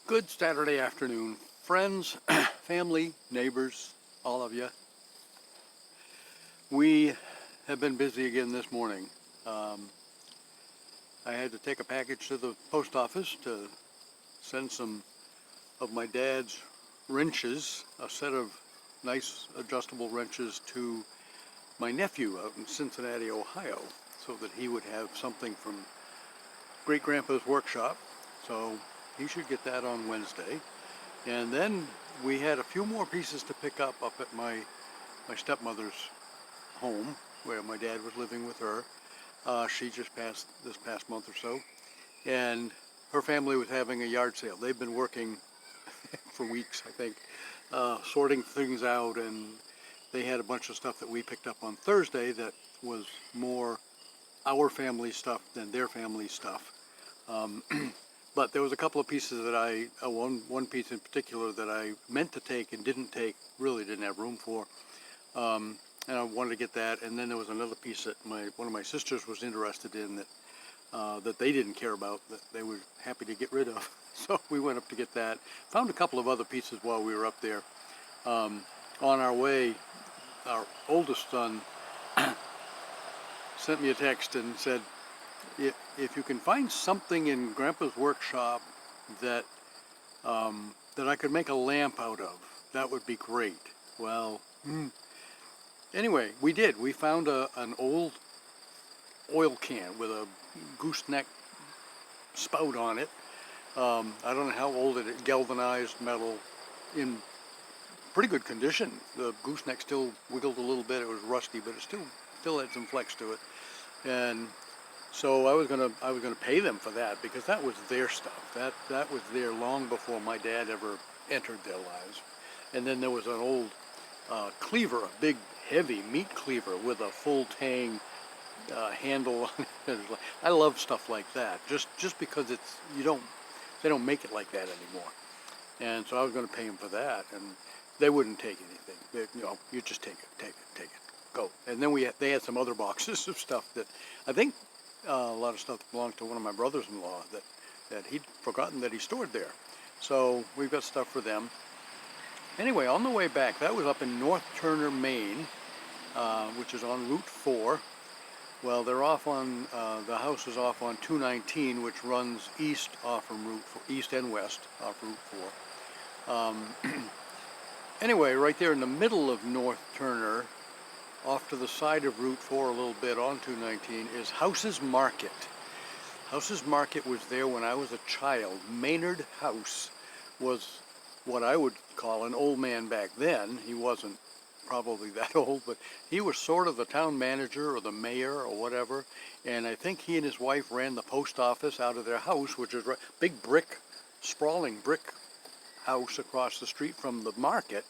Good Saturday afternoon, friends, family, neighbors, all of you. We have been busy again this morning. I had to take a package to the post office to send some of my dad's wrenches, a set of nice adjustable wrenches to my nephew out in Cincinnati, Ohio, so that he would have something from Great-Grandpa's workshop. So he should get that on Wednesday. And then we had a few more pieces to pick up at my stepmother's home, where my dad was living with her. She just passed this past month or so. And her family was having a yard sale. They've been working for weeks, I think, sorting things out, and they had a bunch of stuff that we picked up on Thursday that was more our family stuff than their family stuff. But there was a couple of pieces that one piece in particular that I meant to take and didn't take, really didn't have room for. And I wanted to get that. And then there was another piece that one of my sisters was interested in that they didn't care about, that they were happy to get rid of. So we went up to get that. Found a couple of other pieces while we were up there. On our way, our oldest son sent me a text and said, if you can find something in Grandpa's workshop that I could make a lamp out of, that would be great. Well, anyway, we did. We found an old oil can with a gooseneck spout on it. I don't know how old it is. Galvanized metal in pretty good condition. The gooseneck still wiggled a little bit. It was rusty, but it still had some flex to it. And so I was gonna pay them for that, because that was their stuff. That was there long before my dad ever entered their lives. And then there was an old cleaver, a big heavy meat cleaver with a full tang handle on it. I love stuff like that, just because they don't make it like that anymore. And so I was going to pay them for that, and they wouldn't take anything. You just take it, go. And then they had some other boxes of stuff that I think a lot of stuff belonged to one of my brothers-in-law that he'd forgotten that he stored there. So we've got stuff for them. Anyway, on the way back, that was up in North Turner, Maine, which is on Route 4. Well, they're off on, the house is off on 219, which runs east off from Route 4, east and west off Route 4. Anyway, right there in the middle of North Turner, off to the side of Route 4 a little bit on 219, is House's Market. House's Market was there when I was a child. Maynard House was what I would call an old man back then. He wasn't probably that old, but he was sort of the town manager or the mayor or whatever. And I think he and his wife ran the post office out of their house, which is a big sprawling brick house across the street from the market.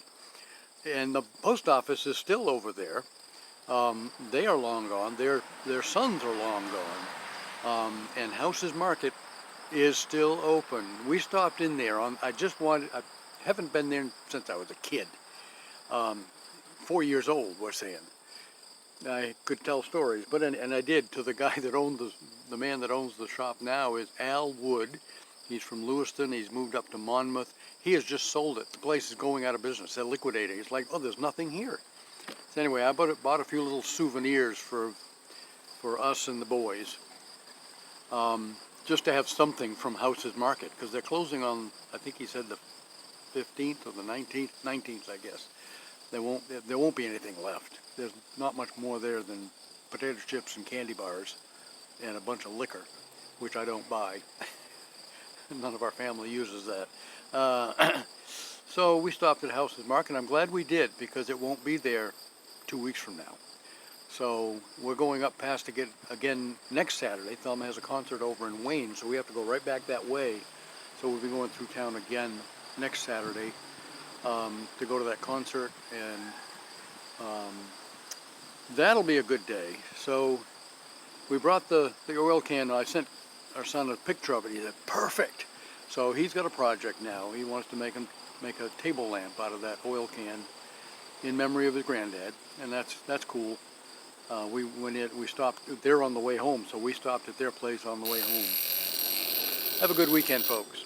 And the post office is still over there. They are long gone. Their sons are long gone. And House's Market is still open. We stopped in there I haven't been there since I was a kid. 4 years old, we're saying. I could tell stories, and I did to the guy that owned the man that owns the shop now is Al Wood. He's from Lewiston. He's moved up to Monmouth. He has just sold it. The place is going out of business. They're liquidating. It's like, oh, there's nothing here. So anyway, I bought a few little souvenirs for us and the boys, just to have something from House's Market, because they're closing on, I think he said the 15th or the 19th, I guess. There won't be anything left. There's not much more there than potato chips and candy bars and a bunch of liquor, which I don't buy. None of our family uses that. So we stopped at House's Market. I'm glad we did, because it won't be there 2 weeks from now. So we're going up past again next Saturday. Thelma has a concert over in Wayne, so we have to go right back that way. So we'll be going through town again next Saturday to go to that concert, and that'll be a good day. So we brought the oil can. I sent our son a picture of it. He said, perfect. So he's got a project now. He wants to make a table lamp out of that oil can in memory of his granddad, and that's cool. We stopped there on the way home, so we stopped at their place on the way home. Have a good weekend, folks.